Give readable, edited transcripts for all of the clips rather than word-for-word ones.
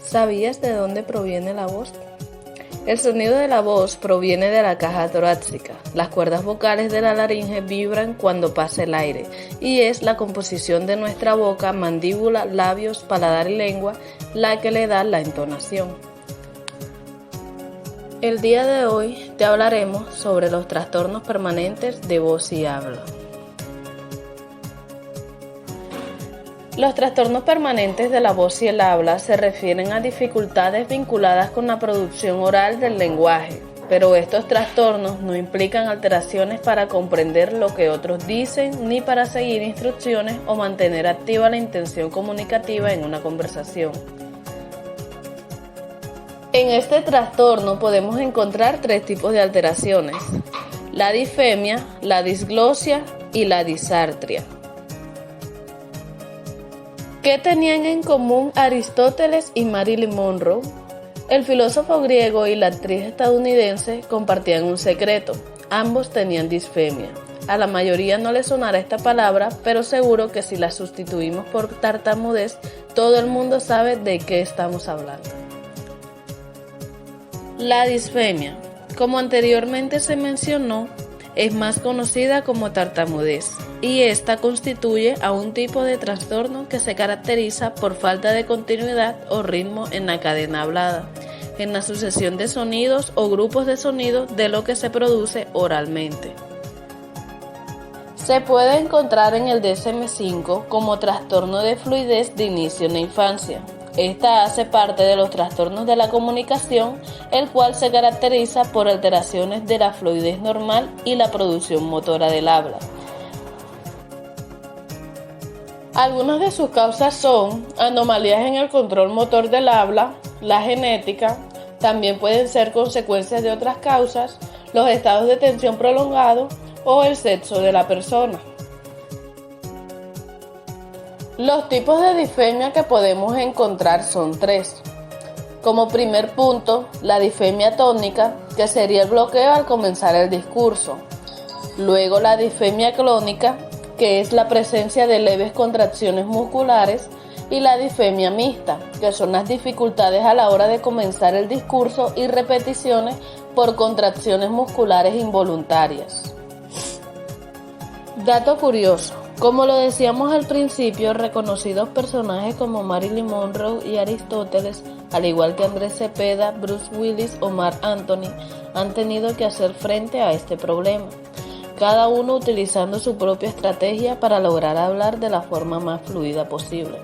¿Sabías de dónde proviene la voz? El sonido de la voz proviene de la caja torácica. Las cuerdas vocales de la laringe vibran cuando pasa el aire y es la composición de nuestra boca, mandíbula, labios, paladar y lengua la que le da la entonación. El día de hoy te hablaremos sobre los trastornos permanentes de voz y habla. Los trastornos permanentes de la voz y el habla se refieren a dificultades vinculadas con la producción oral del lenguaje, pero estos trastornos no implican alteraciones para comprender lo que otros dicen ni para seguir instrucciones o mantener activa la intención comunicativa en una conversación. En este trastorno podemos encontrar tres tipos de alteraciones: la disfemia, la disglosia y la disartria. ¿Qué tenían en común Aristóteles y Marilyn Monroe? El filósofo griego y la actriz estadounidense compartían un secreto: ambos tenían disfemia. A la mayoría no le sonará esta palabra, pero seguro que si la sustituimos por tartamudez, todo el mundo sabe de qué estamos hablando. La disfemia, como anteriormente se mencionó, es más conocida como tartamudez, y esta constituye a un tipo de trastorno que se caracteriza por falta de continuidad o ritmo en la cadena hablada, en la sucesión de sonidos o grupos de sonidos de lo que se produce oralmente. Se puede encontrar en el DSM-5 como trastorno de fluidez de inicio en la infancia. Esta hace parte de los trastornos de la comunicación, el cual se caracteriza por alteraciones de la fluidez normal y la producción motora del habla. Algunas de sus causas son anomalías en el control motor del habla, la genética, también pueden ser consecuencias de otras causas, los estados de tensión prolongado o el sexo de la persona. Los tipos de disfemia que podemos encontrar son tres. Como primer punto, la disfemia tónica, que sería el bloqueo al comenzar el discurso. Luego la disfemia clónica, que es la presencia de leves contracciones musculares, y la disfemia mixta, que son las dificultades a la hora de comenzar el discurso y repeticiones por contracciones musculares involuntarias. Dato curioso: como lo decíamos al principio, reconocidos personajes como Marilyn Monroe y Aristóteles, al igual que Andrés Cepeda, Bruce Willis o Marc Anthony, han tenido que hacer frente a este problema, cada uno utilizando su propia estrategia para lograr hablar de la forma más fluida posible,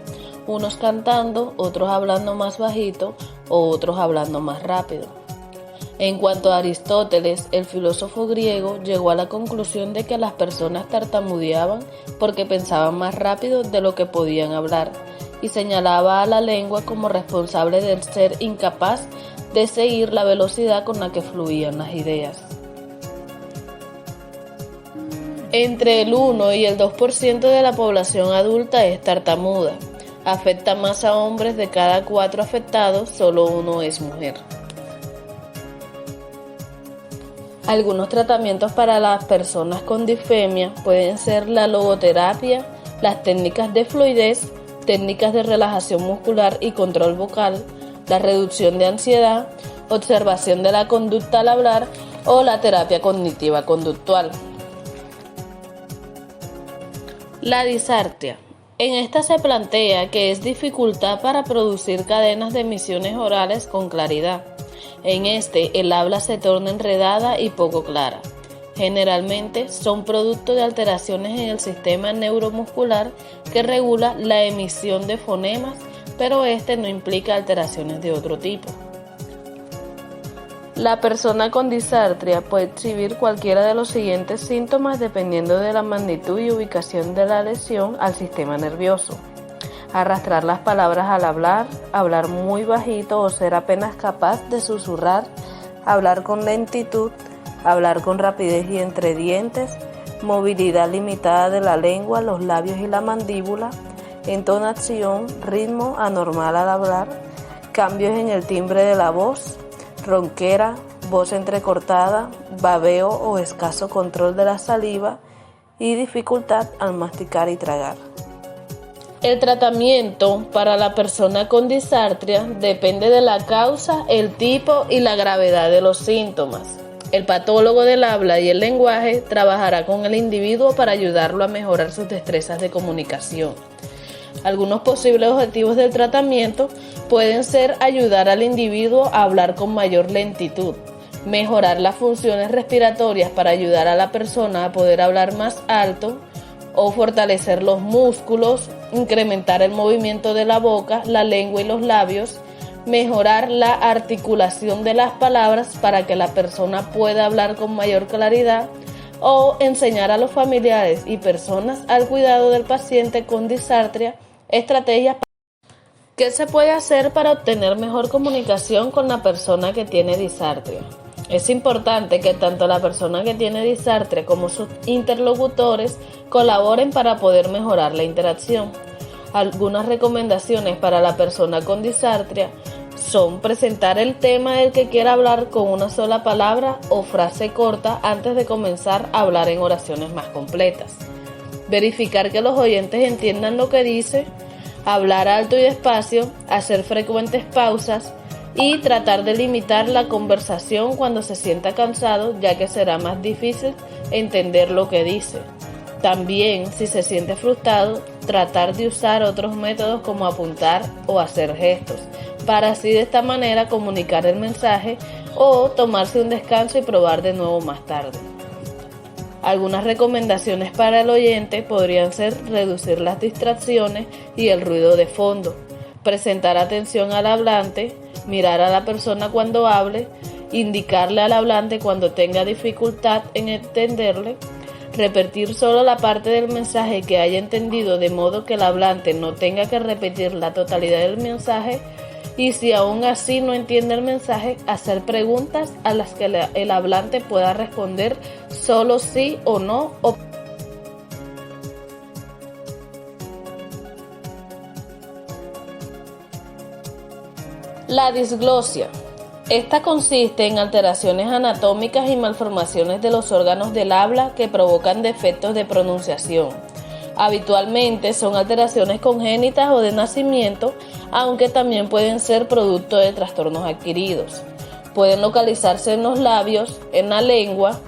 unos cantando, otros hablando más bajito o otros hablando más rápido. En cuanto a Aristóteles, el filósofo griego llegó a la conclusión de que las personas tartamudeaban porque pensaban más rápido de lo que podían hablar, y señalaba a la lengua como responsable del ser incapaz de seguir la velocidad con la que fluían las ideas. Entre el 1 y el 2% de la población adulta es tartamuda. Afecta más a hombres. De cada 4 afectados, solo 1 es mujer. Algunos tratamientos para las personas con disfemia pueden ser la logoterapia, las técnicas de fluidez, técnicas de relajación muscular y control vocal, la reducción de ansiedad, observación de la conducta al hablar o la terapia cognitiva conductual. La disartria. En esta se plantea que es dificultad para producir cadenas de emisiones orales con claridad. En este, el habla se torna enredada y poco clara. Generalmente son producto de alteraciones en el sistema neuromuscular que regula la emisión de fonemas, pero este no implica alteraciones de otro tipo. La persona con disartria puede exhibir cualquiera de los siguientes síntomas dependiendo de la magnitud y ubicación de la lesión al sistema nervioso: arrastrar las palabras al hablar, hablar muy bajito o ser apenas capaz de susurrar, hablar con lentitud, hablar con rapidez y entre dientes, movilidad limitada de la lengua, los labios y la mandíbula, entonación, ritmo anormal al hablar, cambios en el timbre de la voz, ronquera, voz entrecortada, babeo o escaso control de la saliva y dificultad al masticar y tragar. El tratamiento para la persona con disartria depende de la causa, el tipo y la gravedad de los síntomas. El patólogo del habla y el lenguaje trabajará con el individuo para ayudarlo a mejorar sus destrezas de comunicación. Algunos posibles objetivos del tratamiento pueden ser ayudar al individuo a hablar con mayor lentitud, mejorar las funciones respiratorias para ayudar a la persona a poder hablar más alto, o fortalecer los músculos, incrementar el movimiento de la boca, la lengua y los labios, mejorar la articulación de las palabras para que la persona pueda hablar con mayor claridad, o enseñar a los familiares y personas al cuidado del paciente con disartria estrategias. ¿Qué se puede hacer para obtener mejor comunicación con la persona que tiene disartria? Es importante que tanto la persona que tiene disartria como sus interlocutores colaboren para poder mejorar la interacción. Algunas recomendaciones para la persona con disartria son presentar el tema del que quiera hablar con una sola palabra o frase corta antes de comenzar a hablar en oraciones más completas. Verificar que los oyentes entiendan lo que dice, hablar alto y despacio, hacer frecuentes pausas y tratar de limitar la conversación cuando se sienta cansado, ya que será más difícil entender lo que dice. También, si se siente frustrado, tratar de usar otros métodos como apuntar o hacer gestos, para así de esta manera comunicar el mensaje o tomarse un descanso y probar de nuevo más tarde. Algunas recomendaciones para el oyente podrían ser reducir las distracciones y el ruido de fondo, presentar atención al hablante, mirar a la persona cuando hable, indicarle al hablante cuando tenga dificultad en entenderle, repetir solo la parte del mensaje que haya entendido de modo que el hablante no tenga que repetir la totalidad del mensaje, y si aún así no entiende el mensaje, hacer preguntas a las que el hablante pueda responder solo sí o no. La disglosia. Esta consiste en alteraciones anatómicas y malformaciones de los órganos del habla que provocan defectos de pronunciación. Habitualmente son alteraciones congénitas o de nacimiento, aunque también pueden ser producto de trastornos adquiridos. Pueden localizarse en los labios, en la lengua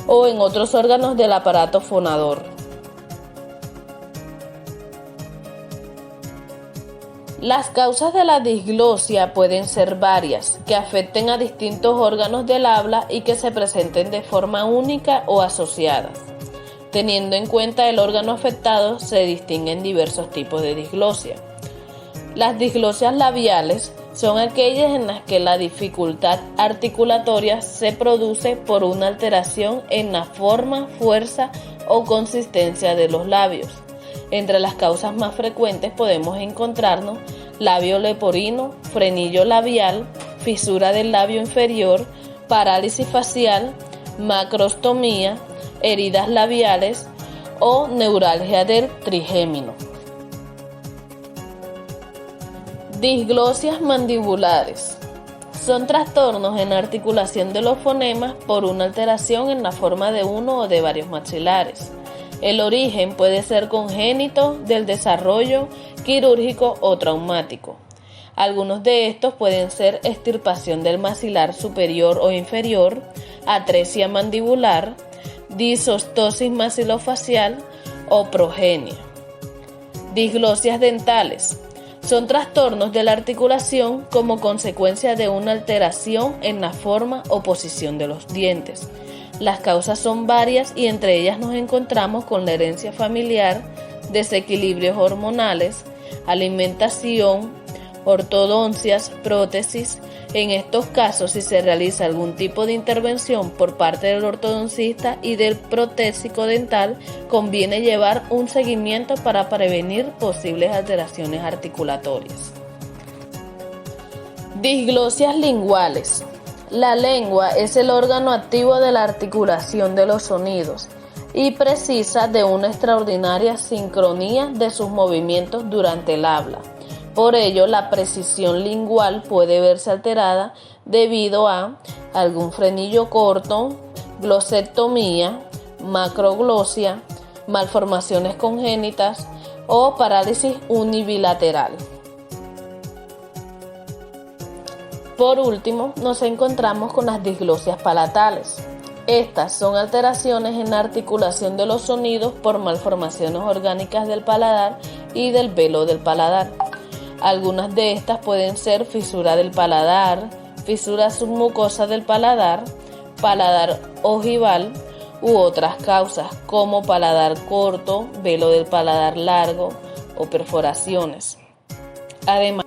o en otros órganos del aparato fonador. Las causas de la disglosia pueden ser varias, que afecten a distintos órganos del habla y que se presenten de forma única o asociadas. Teniendo en cuenta el órgano afectado, se distinguen diversos tipos de disglosia. Las disglosias labiales son aquellas en las que la dificultad articulatoria se produce por una alteración en la forma, fuerza o consistencia de los labios. Entre las causas más frecuentes podemos encontrarnos labio leporino, frenillo labial, fisura del labio inferior, parálisis facial, macrostomía, heridas labiales o neuralgia del trigémino. Disglosias mandibulares. Son trastornos en la articulación de los fonemas por una alteración en la forma de uno o de varios maxilares. El origen puede ser congénito, del desarrollo, quirúrgico o traumático. Algunos de estos pueden ser extirpación del maxilar superior o inferior, atresia mandibular, disostosis maxilofacial o progenia. Disglosias dentales. Son trastornos de la articulación como consecuencia de una alteración en la forma o posición de los dientes. Las causas son varias y entre ellas nos encontramos con la herencia familiar, desequilibrios hormonales, alimentación, ortodoncias, prótesis. En estos casos, si se realiza algún tipo de intervención por parte del ortodoncista y del protésico dental, conviene llevar un seguimiento para prevenir posibles alteraciones articulatorias. Disglosias linguales. La lengua es el órgano activo de la articulación de los sonidos y precisa de una extraordinaria sincronía de sus movimientos durante el habla. Por ello, la precisión lingual puede verse alterada debido a algún frenillo corto, glosectomía, macroglosia, malformaciones congénitas, o parálisis unibilateral. Por último, nos encontramos con las disglosias palatales. Estas son alteraciones en la articulación de los sonidos por malformaciones orgánicas del paladar y del velo del paladar. Algunas de estas pueden ser fisura del paladar, fisura submucosa del paladar ojival u otras causas como paladar corto, velo del paladar largo o perforaciones. Además,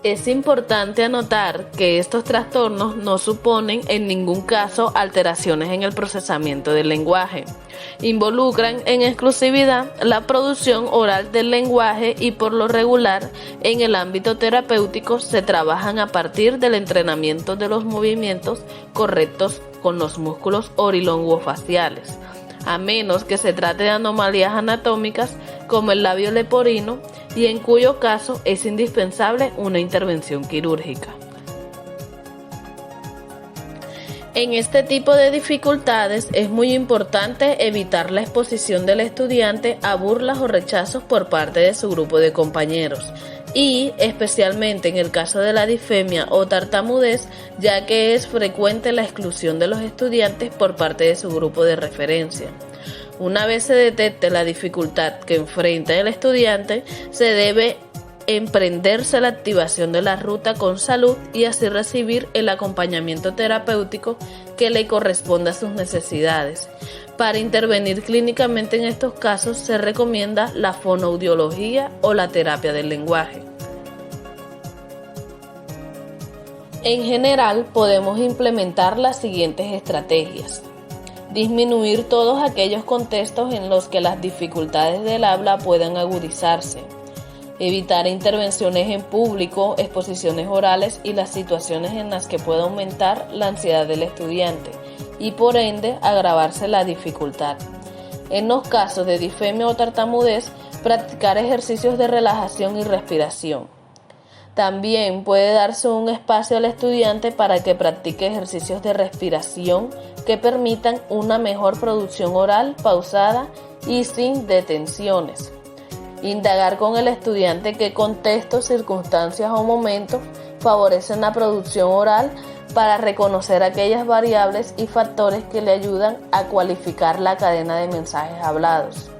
es importante anotar que estos trastornos no suponen en ningún caso alteraciones en el procesamiento del lenguaje. Involucran en exclusividad la producción oral del lenguaje y por lo regular en el ámbito terapéutico se trabajan a partir del entrenamiento de los movimientos correctos con los músculos orilongofaciales, a menos que se trate de anomalías anatómicas como el labio leporino y en cuyo caso es indispensable una intervención quirúrgica. En este tipo de dificultades es muy importante evitar la exposición del estudiante a burlas o rechazos por parte de su grupo de compañeros y, especialmente en el caso de la disfemia o tartamudez, ya que es frecuente la exclusión de los estudiantes por parte de su grupo de referencia. Una vez se detecte la dificultad que enfrenta el estudiante, se debe emprenderse la activación de la ruta con salud y así recibir el acompañamiento terapéutico que le corresponda a sus necesidades. Para intervenir clínicamente en estos casos se recomienda la fonoaudiología o la terapia del lenguaje. En general, podemos implementar las siguientes estrategias. Disminuir todos aquellos contextos en los que las dificultades del habla puedan agudizarse. Evitar intervenciones en público, exposiciones orales y las situaciones en las que pueda aumentar la ansiedad del estudiante y por ende agravarse la dificultad. En los casos de disfemia o tartamudez, practicar ejercicios de relajación y respiración. También puede darse un espacio al estudiante para que practique ejercicios de respiración que permitan una mejor producción oral pausada y sin detenciones. Indagar con el estudiante qué contextos, circunstancias o momentos favorecen la producción oral para reconocer aquellas variables y factores que le ayudan a cualificar la cadena de mensajes hablados.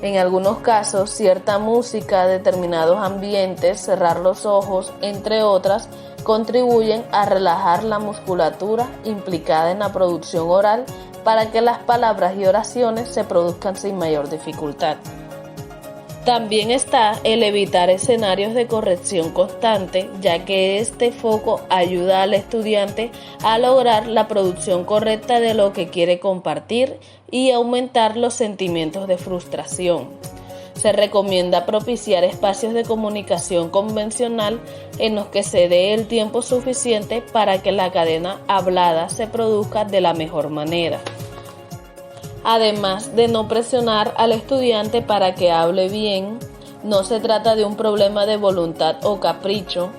En algunos casos, cierta música, determinados ambientes, cerrar los ojos, entre otras, contribuyen a relajar la musculatura implicada en la producción oral para que las palabras y oraciones se produzcan sin mayor dificultad. También está el evitar escenarios de corrección constante, ya que este foco ayuda al estudiante a lograr la producción correcta de lo que quiere compartir y aumentar los sentimientos de frustración. Se recomienda propiciar espacios de comunicación convencional en los que se dé el tiempo suficiente para que la cadena hablada se produzca de la mejor manera. Además de no presionar al estudiante para que hable bien, no se trata de un problema de voluntad o capricho.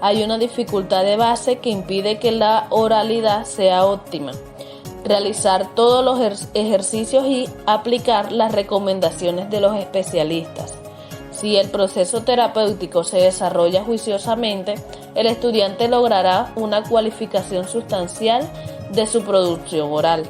Hay una dificultad de base que impide que la oralidad sea óptima. Realizar todos los ejercicios y aplicar las recomendaciones de los especialistas. Si el proceso terapéutico se desarrolla juiciosamente, el estudiante logrará una cualificación sustancial de su producción oral.